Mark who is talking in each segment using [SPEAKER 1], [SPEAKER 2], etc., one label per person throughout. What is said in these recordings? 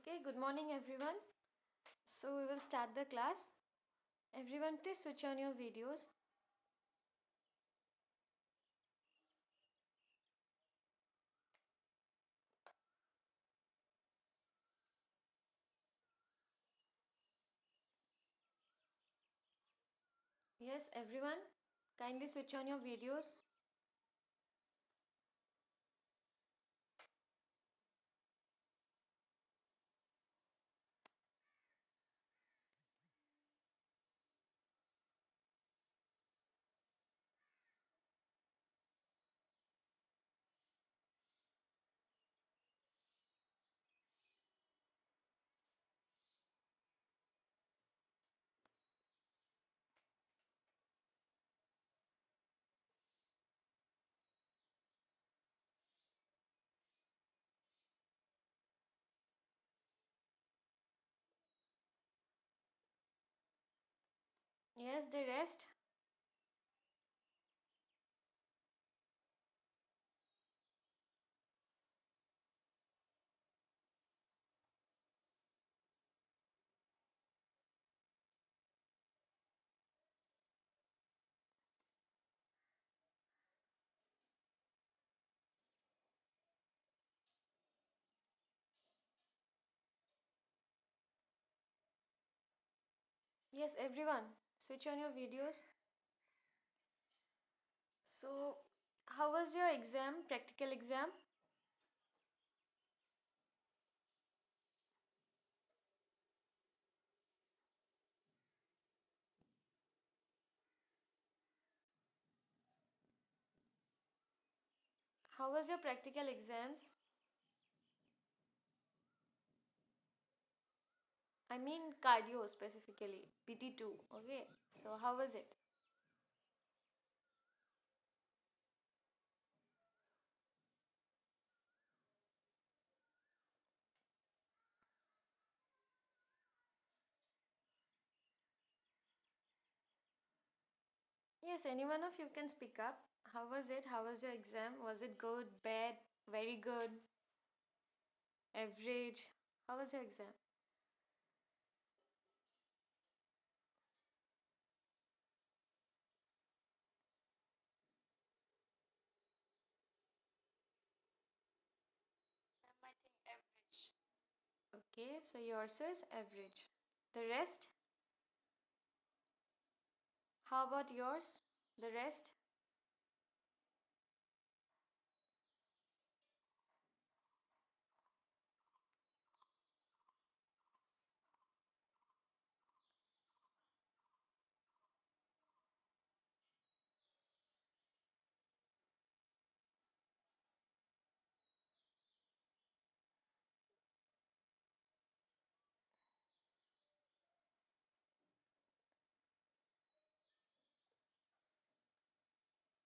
[SPEAKER 1] Okay, good morning everyone. So we will start the class. Everyone please switch on your videos. Yes, everyone, kindly switch on your videos. Yes, the rest. Yes, everyone, switch on your videos. So, how was your exam, practical exam? How was your practical exams? I mean cardio specifically, PT2. Okay, so how was it? Yes, any one of you can speak up. How was it? How was your exam? Was it good, bad, very good, average? How was your exam? Okay, so yours is average. The rest, how about yours? The rest?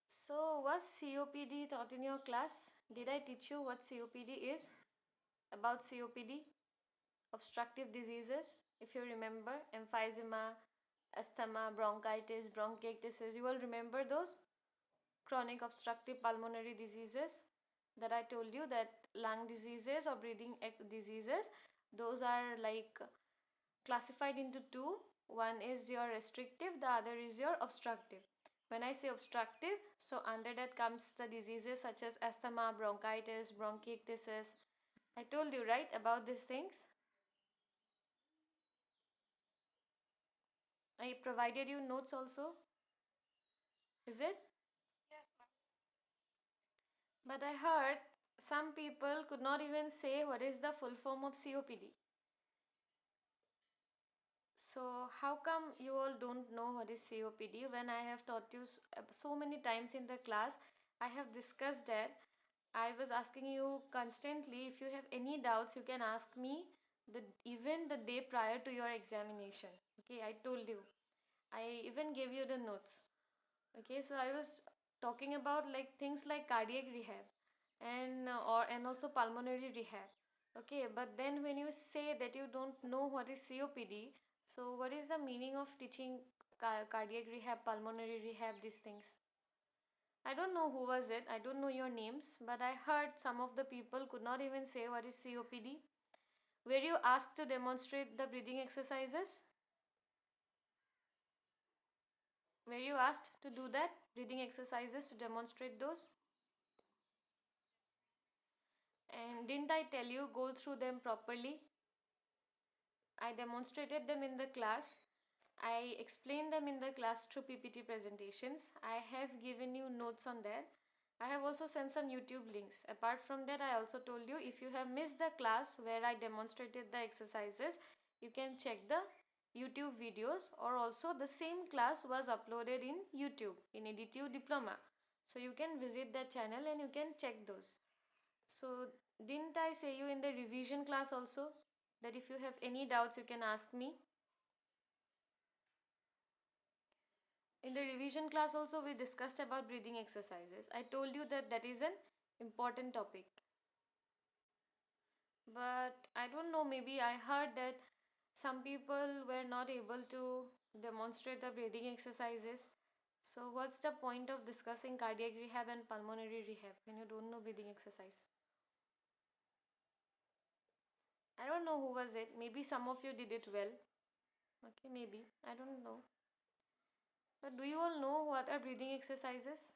[SPEAKER 1] So, was COPD taught in your class? Did I teach you what COPD is? About COPD? Obstructive diseases? If you remember, emphysema, asthma, bronchitis, bronchiectasis, you will remember those chronic obstructive pulmonary diseases that I told you, that lung diseases or breathing diseases, those are like classified into two. One is your restrictive, the other is your obstructive. When I say obstructive, so under that comes the diseases such as asthma, bronchitis, bronchiectasis. I told you, right, about these things. I provided you notes also. Is it? But I heard some people could not even say what is the full form of COPD. So, how come you all don't know what is COPD when I have taught you so many times in the class? I have discussed that. I was asking you constantly, if you have any doubts, you can ask me even the day prior to your examination. Okay, I told you. I even gave you the notes. Okay, so I was talking about like things like cardiac rehab and also pulmonary rehab. Okay, but then when you say that you don't know what is COPD, so what is the meaning of teaching cardiac rehab, pulmonary rehab, these things? I don't know who was it. I don't know your names, but I heard some of the people could not even say what is COPD. Were you asked to demonstrate the breathing exercises? Were you asked to do that breathing exercises to demonstrate those? And didn't I tell you go through them properly? I demonstrated them in the class. I explained them in the class through PPT presentations. I have given you notes on that. I have also sent some YouTube links. Apart from that, I also told you if you have missed the class where I demonstrated the exercises, you can check the YouTube videos, or also the same class was uploaded in YouTube in EdTube Diploma. So you can visit that channel and you can check those. So didn't I say you in the revision class also that if you have any doubts you can ask me? In the revision class also we discussed about breathing exercises. I told you that that is an important topic. But I don't know, maybe I heard that some people were not able to demonstrate the breathing exercises. So what's the point of discussing cardiac rehab and pulmonary rehab when you don't know breathing exercise? I don't know who was it. Maybe some of you did it well. Okay, maybe. I don't know. But do you all know what are breathing exercises?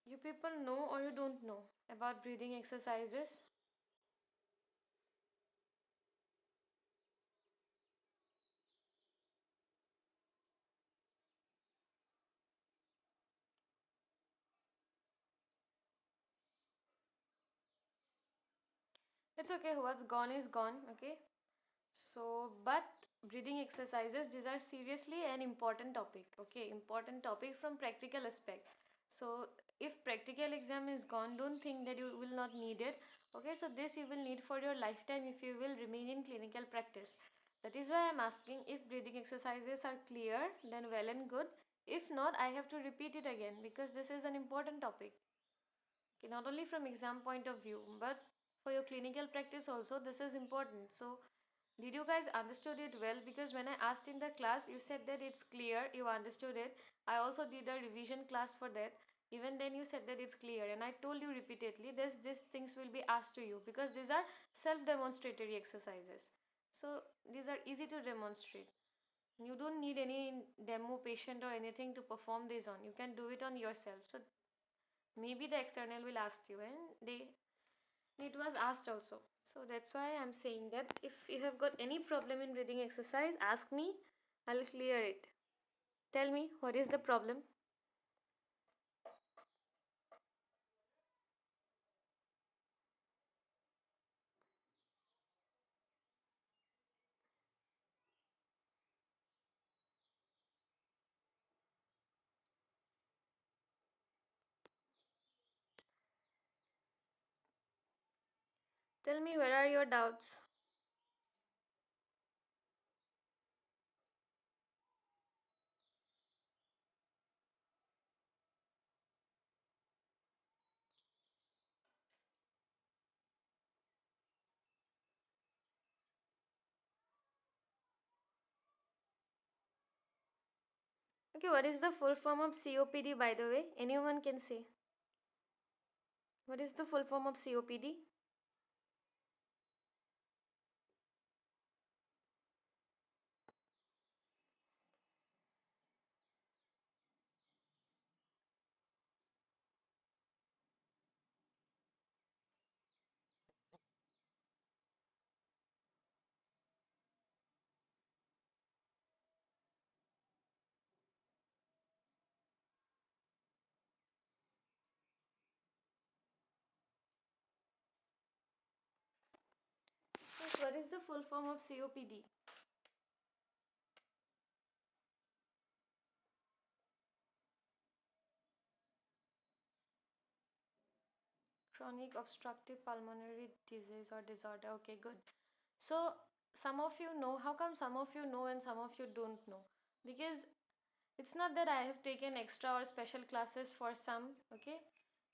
[SPEAKER 1] You people know or you don't know about breathing exercises? It's okay, what's gone is gone, okay? So, but breathing exercises, these are seriously an important topic, okay? Important topic from practical aspect. So, if practical exam is gone, don't think that you will not need it, okay? So, this you will need for your lifetime if you will remain in clinical practice. That is why I'm asking if breathing exercises are clear, then well and good. If not, I have to repeat it again because this is an important topic. Okay, not only from exam point of view, but for your clinical practice also, this is important. So, did you guys understood it well? Because when I asked in the class, you said that it's clear, you understood it. I also did a revision class for that. Even then you said that it's clear, and I told you repeatedly this these things will be asked to you because these are self-demonstratory exercises. So these are easy to demonstrate. You don't need any demo patient or anything to perform this on. You can do it on yourself. So maybe the external will ask you, and it was asked also. So that's why I'm saying that if you have got any problem in breathing exercise, ask me, I'll clear it. Tell me what is the problem. Tell me where are your doubts. Okay, what is the full form of COPD, by the way? Anyone can say. What is the full form of COPD? Yes, what is the full form of COPD? Chronic obstructive pulmonary disease or disorder. Okay, good. So, some of you know. How come some of you know and some of you don't know? Because it's not that I have taken extra or special classes for some, okay?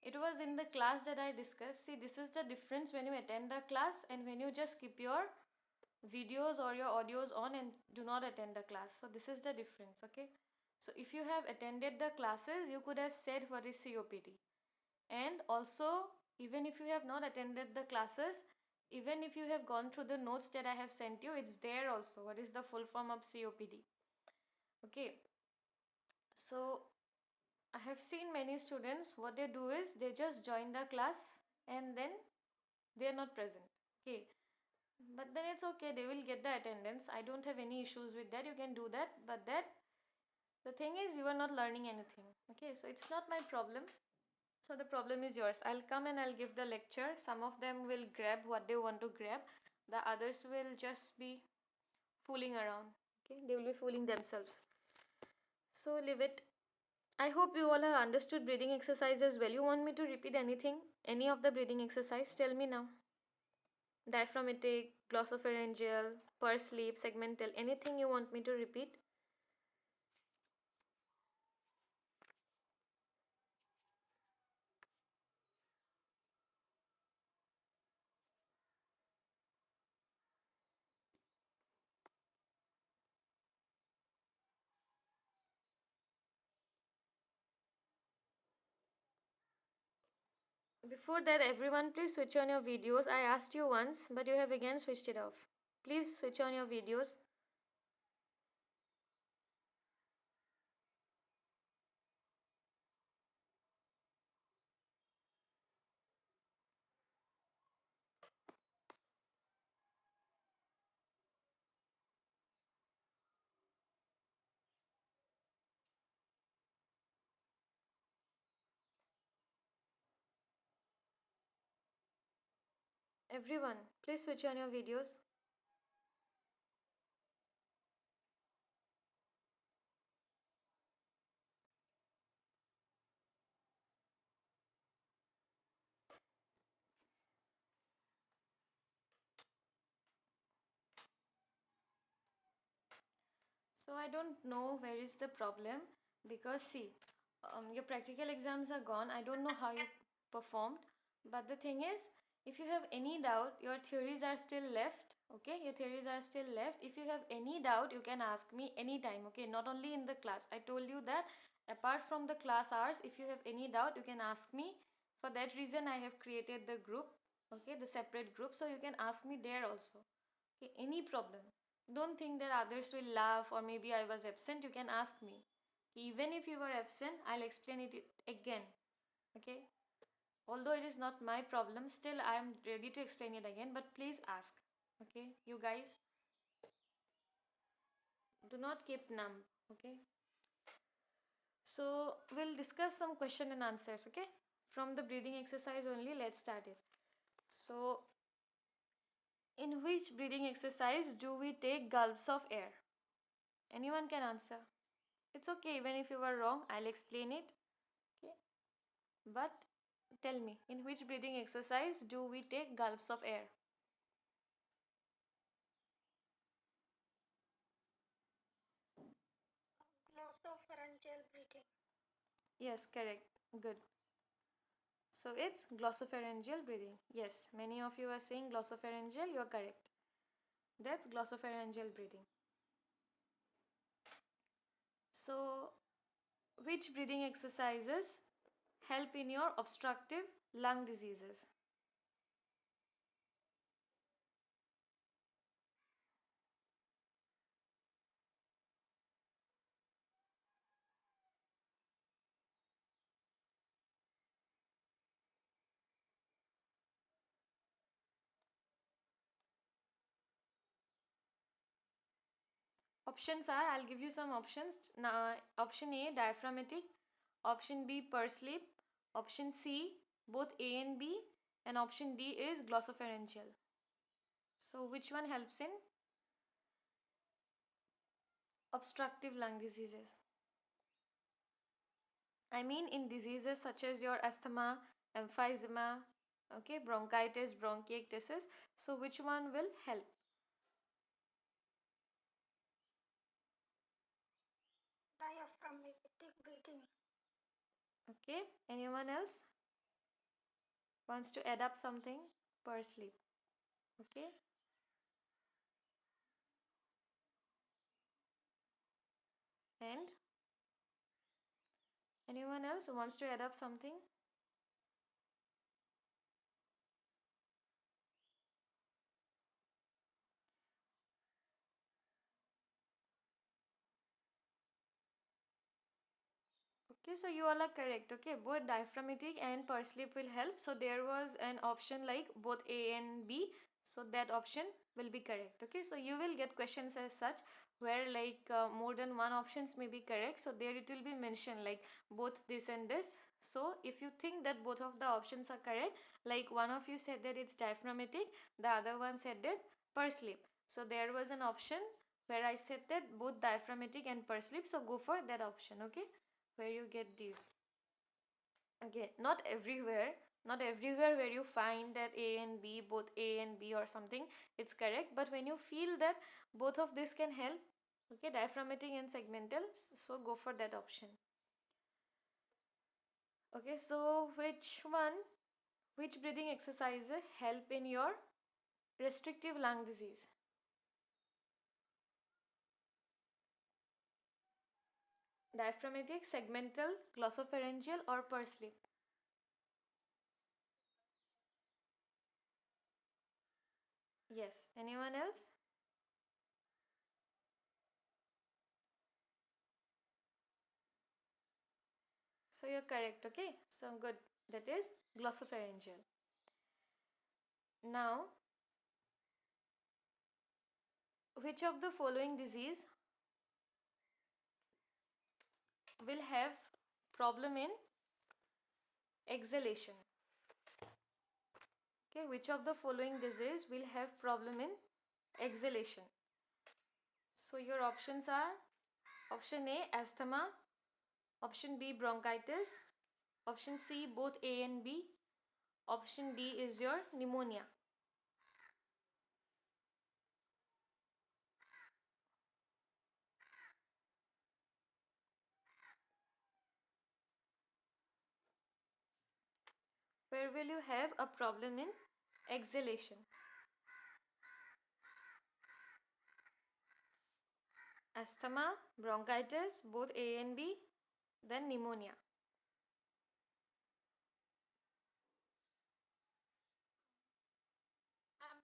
[SPEAKER 1] It was in the class that I discussed. See, this is the difference when you attend the class and when you just keep your videos or your audios on and do not attend the class. So this is the difference, okay? So if you have attended the classes, you could have said what is COPD. And also, even if you have not attended the classes, even if you have gone through the notes that I have sent you, it's there also. What is the full form of COPD? Okay. So I have seen many students, what they do is they just join the class and then they are not present. Okay. But then it's okay, they will get the attendance. I don't have any issues with that. You can do that. But that the thing is, you are not learning anything. Okay, so it's not my problem. So the problem is yours. I'll come and I'll give the lecture. Some of them will grab what they want to grab, the others will just be fooling around. Okay, they will be fooling themselves. So leave it. I hope you all have understood breathing exercise as well. You want me to repeat anything? Any of the breathing exercise? Tell me now. Diaphragmatic, glossopharyngeal, pursed lip, segmental, anything you want me to repeat? Before that, everyone please switch on your videos. I asked you once, but you have again switched it off. Please switch on your videos. Everyone, please switch on your videos. So I don't know where is the problem, because see, your practical exams are gone. I don't know how you performed, but the thing is, if you have any doubt, your theories are still left. Okay, your theories are still left. If you have any doubt, you can ask me anytime. Okay, not only in the class. I told you that apart from the class hours, if you have any doubt, you can ask me. For that reason, I have created the group. Okay, the separate group, so you can ask me there also. Okay, any problem. Don't think that others will laugh or maybe I was absent. You can ask me. Even if you were absent, I'll explain it again. Okay? Although it is not my problem, still I am ready to explain it again. But please ask. Okay? You guys, do not keep numb. Okay? So we'll discuss some question and answers. Okay? From the breathing exercise only, let's start it. So, in which breathing exercise do we take gulps of air? Anyone can answer. It's okay, even if you were wrong, I'll explain it. Okay. But tell me, in which breathing exercise do we take gulps of air?
[SPEAKER 2] Glossopharyngeal breathing.
[SPEAKER 1] Yes, correct. Good. So it's glossopharyngeal breathing. Yes, many of you are saying glossopharyngeal, you're correct. That's glossopharyngeal breathing. So, which breathing exercises help in your obstructive lung diseases? Options are, I'll give you some options. Now, option A, diaphragmatic. Option B, pursed lip. Option C, both A and B. And option D is glossopharyngeal. So, which one helps in obstructive lung diseases? I mean, in diseases such as your asthma, emphysema, okay, bronchitis, bronchiectasis. So, which one will help?
[SPEAKER 2] Diaphragmatic breathing.
[SPEAKER 1] Okay, anyone else? wants to add up something? Persleep. Okay. And anyone else who wants to add up something? Okay, so you all are correct. Okay, both diaphragmatic and persleep will help. So there was an option like both A and B. So that option will be correct. Okay, so you will get questions as such where like more than one options may be correct. So there it will be mentioned like both this and this. So if you think that both of the options are correct, like one of you said that it's diaphragmatic, the other one said that persleep. So there was an option where I said that both diaphragmatic and persleep. So go for that option. Okay, where you get these. Okay, not everywhere where you find that A and B, both A and B or something, it's correct. But when you feel that both of this can help, okay, diaphragmatic and segmental, so go for that option. Okay, so which breathing exercise help in your restrictive lung disease? Diaphragmatic, segmental, glossopharyngeal, or persleep? Yes, anyone else? So you're correct, okay? So good. That is glossopharyngeal. Now, which of the following disease will have problem in exhalation? Okay, which of the following disease will have problem in exhalation? So your options are option A asthma, option B bronchitis, option C both A and B, option D is your pneumonia. Where will you have a problem in exhalation? Asthma, bronchitis, both A and B, then pneumonia.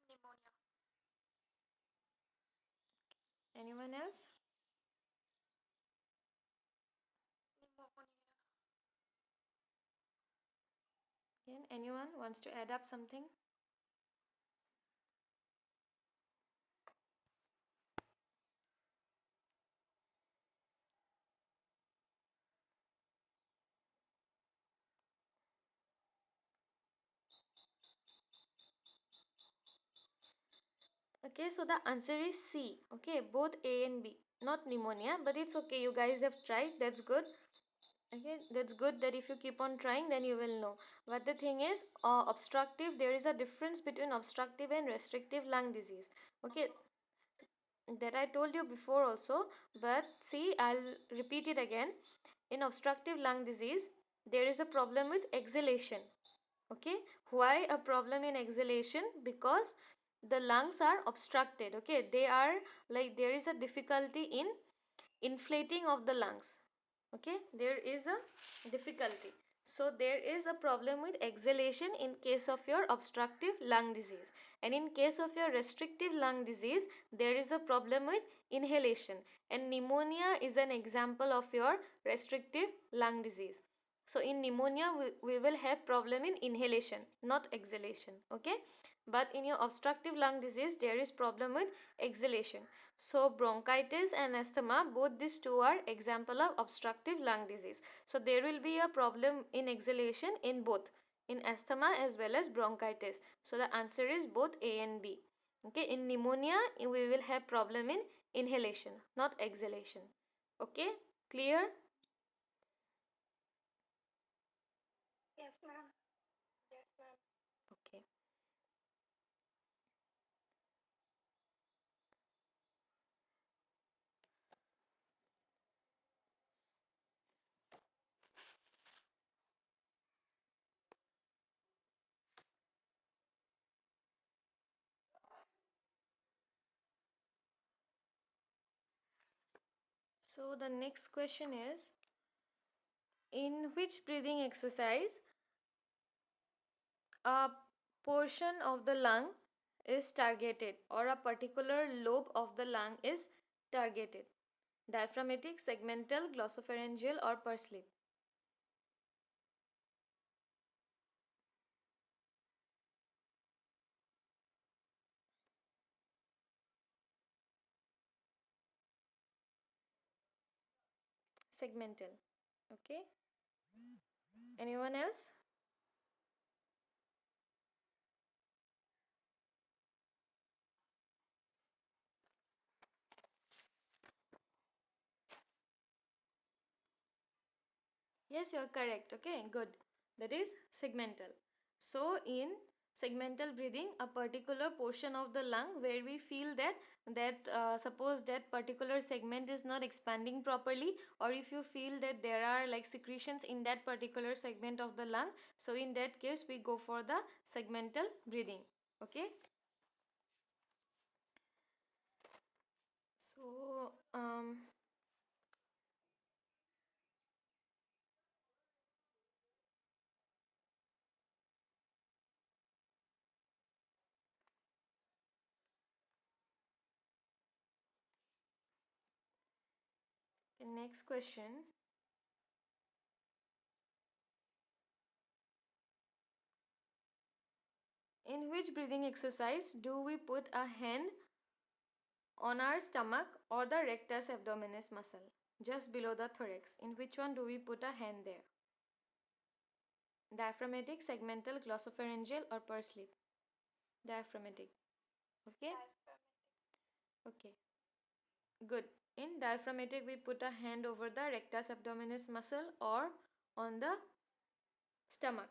[SPEAKER 2] Pneumonia.
[SPEAKER 1] Anyone else?
[SPEAKER 2] Pneumonia.
[SPEAKER 1] Again, anyone wants to add up something? Okay, so the answer is C. Okay, both A and B. Not pneumonia, but it's okay. You guys have tried. That's good. Okay, that's good that if you keep on trying, then you will know. But the thing is, obstructive, there is a difference between obstructive and restrictive lung disease. Okay, that I told you before also. But see, I'll repeat it again. In obstructive lung disease, there is a problem with exhalation. Okay, why a problem in exhalation? Because the lungs are obstructed. Okay, they are like there is a difficulty in inflating of the lungs. Okay, there is a difficulty, so there is a problem with exhalation in case of your obstructive lung disease, and in case of your restrictive lung disease there is a problem with inhalation, and pneumonia is an example of your restrictive lung disease. So in pneumonia we will have problem in inhalation, not exhalation. Okay, but in your obstructive lung disease there is problem with exhalation. So bronchitis and asthma, both these two are example of obstructive lung disease. So there will be a problem in exhalation in both, in asthma as well as bronchitis. So the answer is both A and B. Okay, in pneumonia we will have problem in inhalation, not exhalation. Okay, clear?
[SPEAKER 2] Yes, ma'am. Yes, ma'am.
[SPEAKER 1] Okay. So the next question is, in which breathing exercise a portion of the lung is targeted or a particular lobe of the lung is targeted? Diaphragmatic, segmental, glossopharyngeal, or pursed lip? Segmental. Okay. Anyone else? Yes, you're correct. Okay, good. That is segmental. So, in segmental breathing, a particular portion of the lung where we feel that suppose that particular segment is not expanding properly, or if you feel that there are like secretions in that particular segment of the lung, so in that case we go for the segmental breathing. Okay. So, next question. In which breathing exercise do we put a hand on our stomach or the rectus abdominis muscle just below the thorax? In which one do we put a hand there? Diaphragmatic, segmental, glossopharyngeal, or pursed lip? Diaphragmatic. Okay. Okay. Good. In diaphragmatic, we put a hand over the rectus abdominis muscle or on the stomach.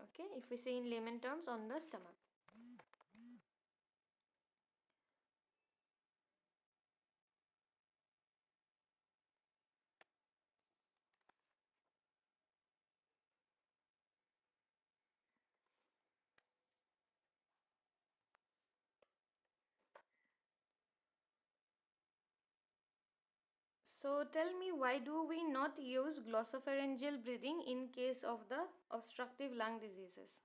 [SPEAKER 1] Okay. If we say in layman terms, on the stomach. So tell me, why do we not use glossopharyngeal breathing in case of the obstructive lung diseases?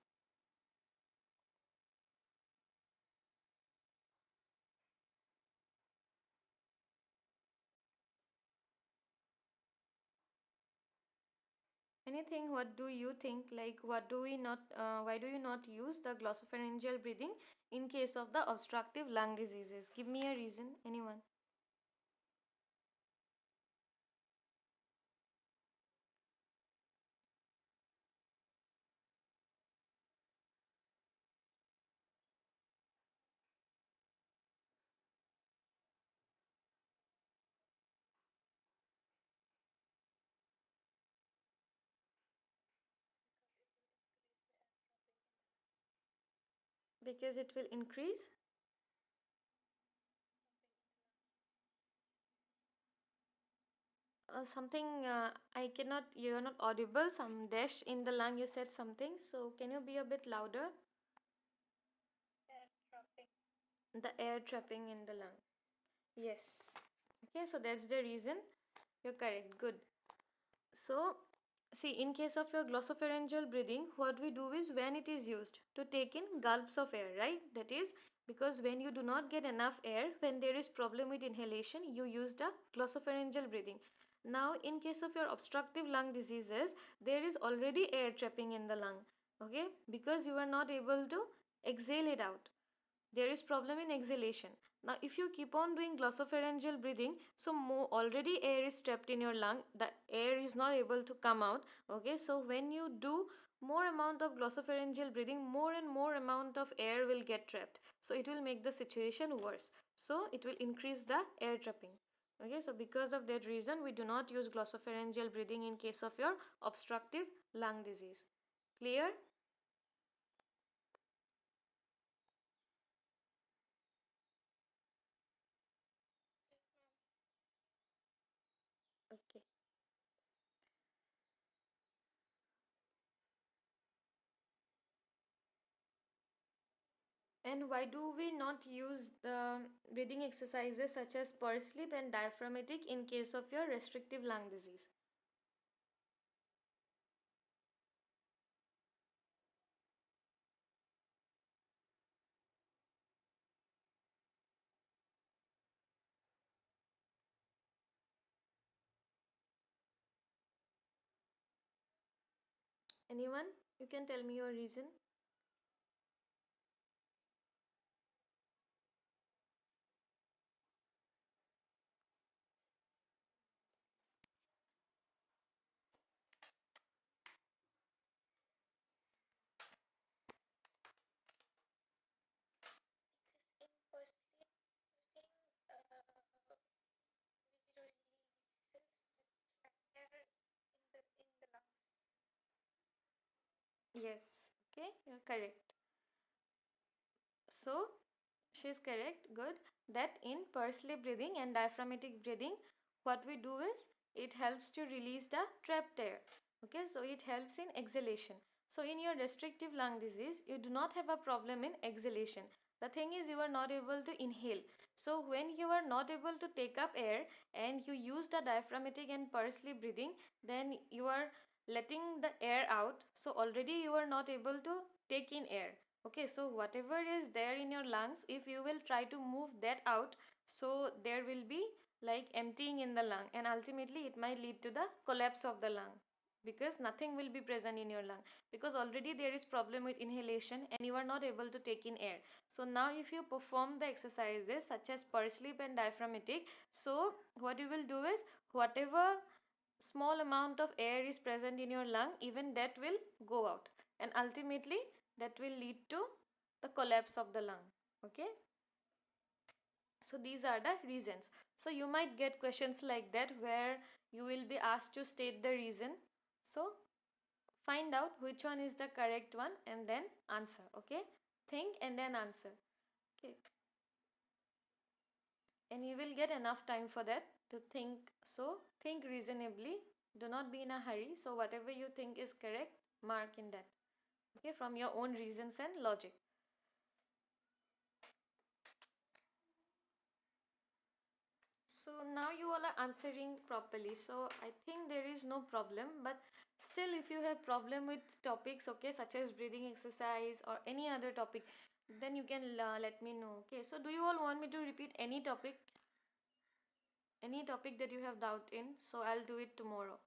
[SPEAKER 1] Anything? What do you think? Like, what do we not? Why do you not use the glossopharyngeal breathing in case of the obstructive lung diseases? Give me a reason. Anyone? Because it will increase something. I cannot. You're not audible. Some dash in the lung. You said something. So can you be a bit louder? The air trapping in the lung. Yes. Okay. So that's the reason. You're correct. Good. So, see, in case of your glossopharyngeal breathing, what we do is when it is used to take in gulps of air, right? That is because when you do not get enough air, when there is problem with inhalation, you use the glossopharyngeal breathing. Now, in case of your obstructive lung diseases, there is already air trapping in the lung, okay? Because you are not able to exhale it out, there is problem in exhalation. Now if you keep on doing glossopharyngeal breathing, so more already air is trapped in your lung, the air is not able to come out. Okay, so when you do more amount of glossopharyngeal breathing, more and more amount of air will get trapped, so it will make the situation worse, so it will increase the air trapping. Okay, so because of that reason we do not use glossopharyngeal breathing in case of your obstructive lung disease. Clear? Okay. And why do we not use the breathing exercises such as pursed lip and diaphragmatic in case of your restrictive lung disease? Anyone? You can tell me your reason.
[SPEAKER 2] In first sleep breathing, we releases the air in the lungs.
[SPEAKER 1] Yes. Okay, you're correct. So, she is correct. Good. That in pursed lip breathing and diaphragmatic breathing, what we do is it helps to release the trapped air. Okay, so it helps in exhalation. So, in your restrictive lung disease, you do not have a problem in exhalation. The thing is, you are not able to inhale. So, when you are not able to take up air and you use the diaphragmatic and pursed lip breathing, then you are letting the air out. So, already you are not able to take in air. Okay, so whatever is there in your lungs, if you will try to move that out, so there will be like emptying in the lung, and ultimately it might lead to the collapse of the lung because nothing will be present in your lung, because already there is problem with inhalation and you are not able to take in air. So now if you perform the exercises such as pursed lip and diaphragmatic, so what you will do is whatever small amount of air is present in your lung, even that will go out, and ultimately that will lead to the collapse of the lung. Okay, so these are the reasons. So you might get questions like that where you will be asked to state the reason. So find out which one is the correct one and then answer. Okay, think and then answer. Okay, and you will get enough time for that to think. So think reasonably, do not be in a hurry. So whatever you think is correct, mark in that. Okay, from your own reasons and logic. So now you all are answering properly, so I think there is no problem. But still, if you have problem with topics, okay, such as breathing exercise or any other topic, then you can let me know. Okay, so do you all want me to repeat any topic that you have doubt in? So I'll do it tomorrow.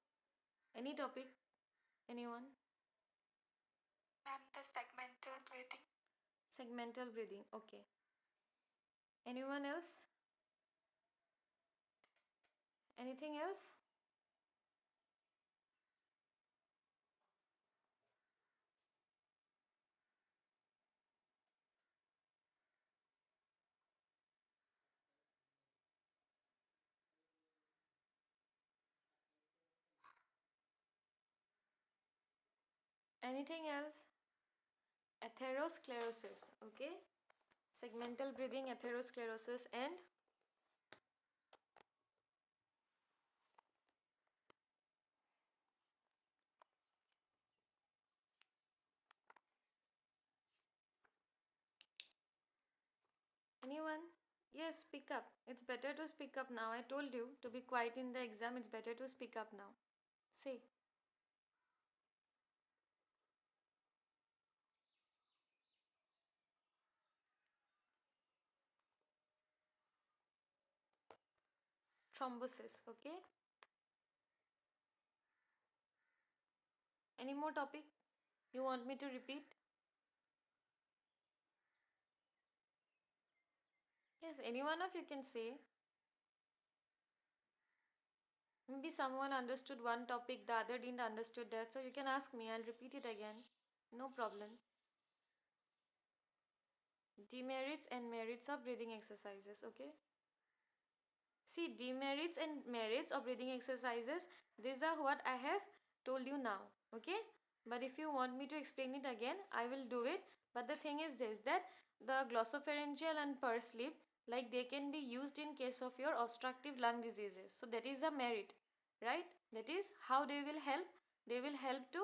[SPEAKER 1] Any topic? Anyone?
[SPEAKER 2] Ma'am, the segmental breathing.
[SPEAKER 1] Segmental breathing. Okay. Anyone else? Anything else? Anything else? Atherosclerosis. Okay. Segmental breathing, atherosclerosis, and anyone? Yes, speak up. It's better to speak up now. I told you to be quiet in the exam. It's better to speak up now. Say. Thrombosis. Okay. Any more topic you want me to repeat? Yes, any one of you can say. Maybe someone understood one topic, the other didn't understood that. So you can ask me. I'll repeat it again. No problem. Demerits and merits of breathing exercises. Okay. See, demerits and merits of breathing exercises, these are what I have told you now. Okay? But if you want me to explain it again, I will do it. But the thing is this, that the glossopharyngeal and pursed lip, like they can be used in case of your obstructive lung diseases. So that is a merit, right? That is how they will help. They will help to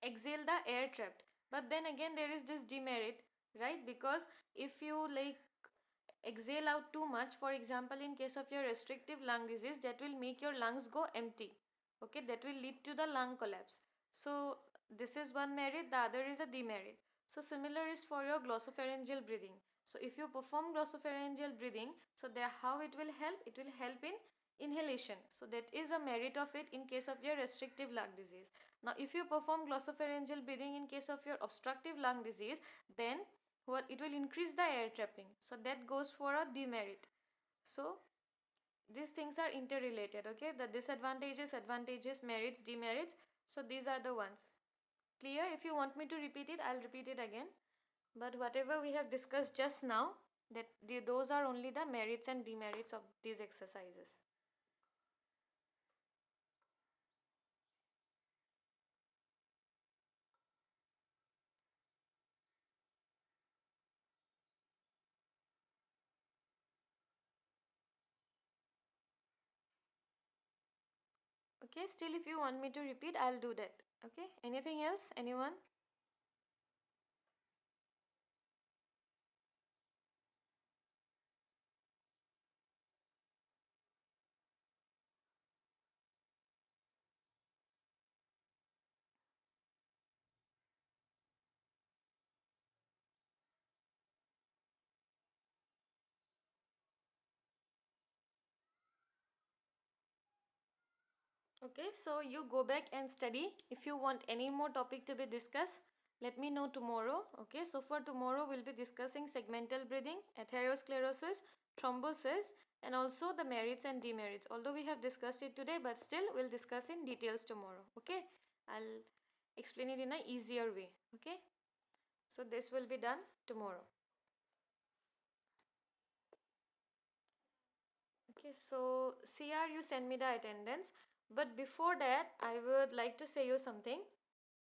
[SPEAKER 1] exhale the air trapped. But then again, there is this demerit. right? Because if you like exhale out too much, for example in case of your restrictive lung disease, that will make your lungs go empty. Okay, that will lead to the lung collapse. So this is one merit, the other is a demerit. So similar is for your glossopharyngeal breathing. So if you perform glossopharyngeal breathing, so there how it will help, it will help in inhalation. So that is a merit of it in case of your restrictive lung disease. Now if you perform glossopharyngeal breathing in case of your obstructive lung disease, then what it will increase the air trapping, so that goes for a demerit. So these things are interrelated. Okay, the disadvantages, advantages, merits, demerits, so these are the ones. Clear? If you want me to repeat it, I'll repeat it again, but whatever we have discussed just now, that those are only the merits and demerits of these exercises. Okay, still if you want me to repeat, I'll do that. Okay, anything else, anyone? Okay, so you go back and study. If you want any more topic to be discussed, let me know tomorrow. Okay, so for tomorrow, we'll be discussing segmental breathing, atherosclerosis, thrombosis, and also the merits and demerits. Although we have discussed it today, but still we'll discuss in details tomorrow. Okay, I'll explain it in a easier way. Okay, so this will be done tomorrow. Okay, so CR, you send me the attendance. But before that, I would like to say you something.